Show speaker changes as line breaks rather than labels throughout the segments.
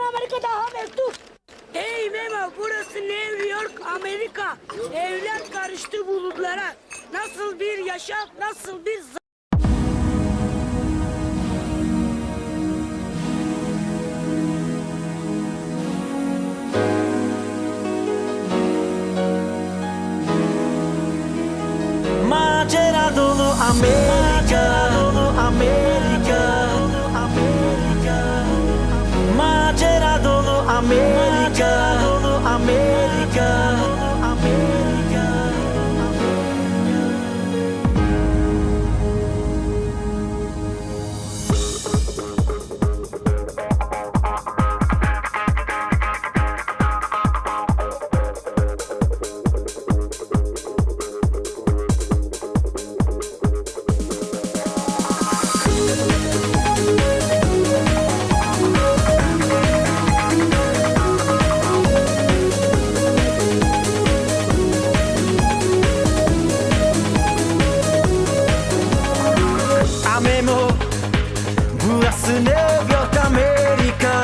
Amerika'da mektup. Hey Memo, burası New York, Amerika. Evler karıştı bulutlara. Nasıl bir yaşam, nasıl bir
macera dolu Amerika, Amerika, macera dolu Amerika, Amerika. Memo, burası New York, Amerika.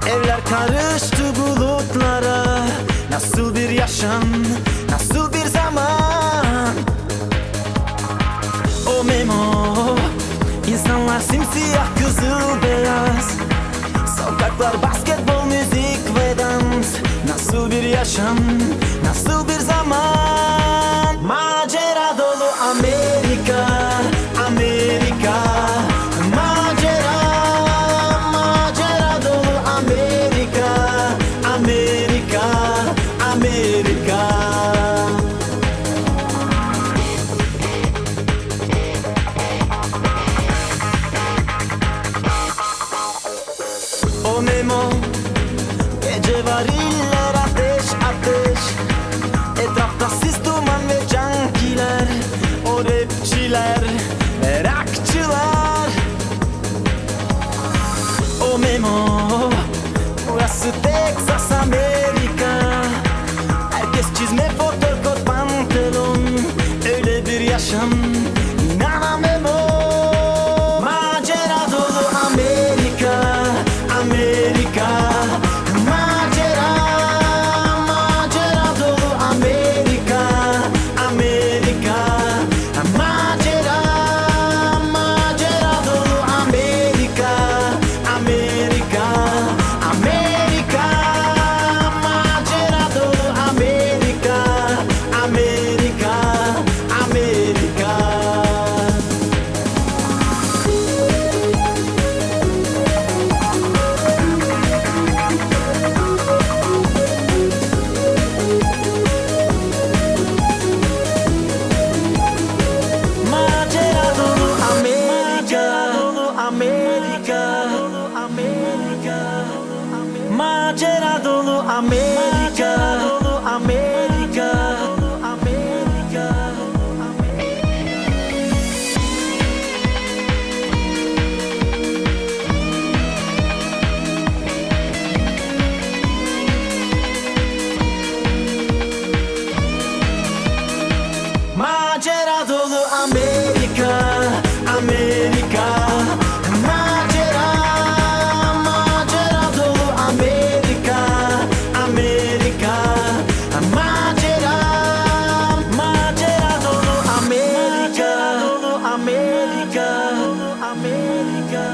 Evler karıştı bulutlara. Nasıl bir yaşam, nasıl bir zaman. O Memo, insanlar simsiyah, kızıl beyaz. Sokaklar basketbol, müzik ve dans. Nasıl bir yaşam, nasıl bir zaman. Macera dolu Amerika, Amerika. Macera, macera dolu Amerika, Amerika, Amerika. O Memo, gece var iller ateş ateş. Etrafta sis, duman ve cankiler. O rapçiler ve rockçılar. O Memo, burası Texas, Amerika. Herkes çizme, foto, kot, pantolon. Öyle bir yaşam, inan Memo. Macera dolu Amerika, Amerika. Macera, macera dolu Amerika, Amerika. Macera, macera dolu Amerika, Amerika, Amerika. Macera dolu Amerika, Amerika, Amerika. Macera dolu Amerika, Amerika, Amerika. Macera dolu Amerika, Amerika, Amerika. Macera dolu Amerika, Amerika. Macera, macera dolu Amerika, Amerika. Macera, macera dolu Amerika, Amerika, Amerika.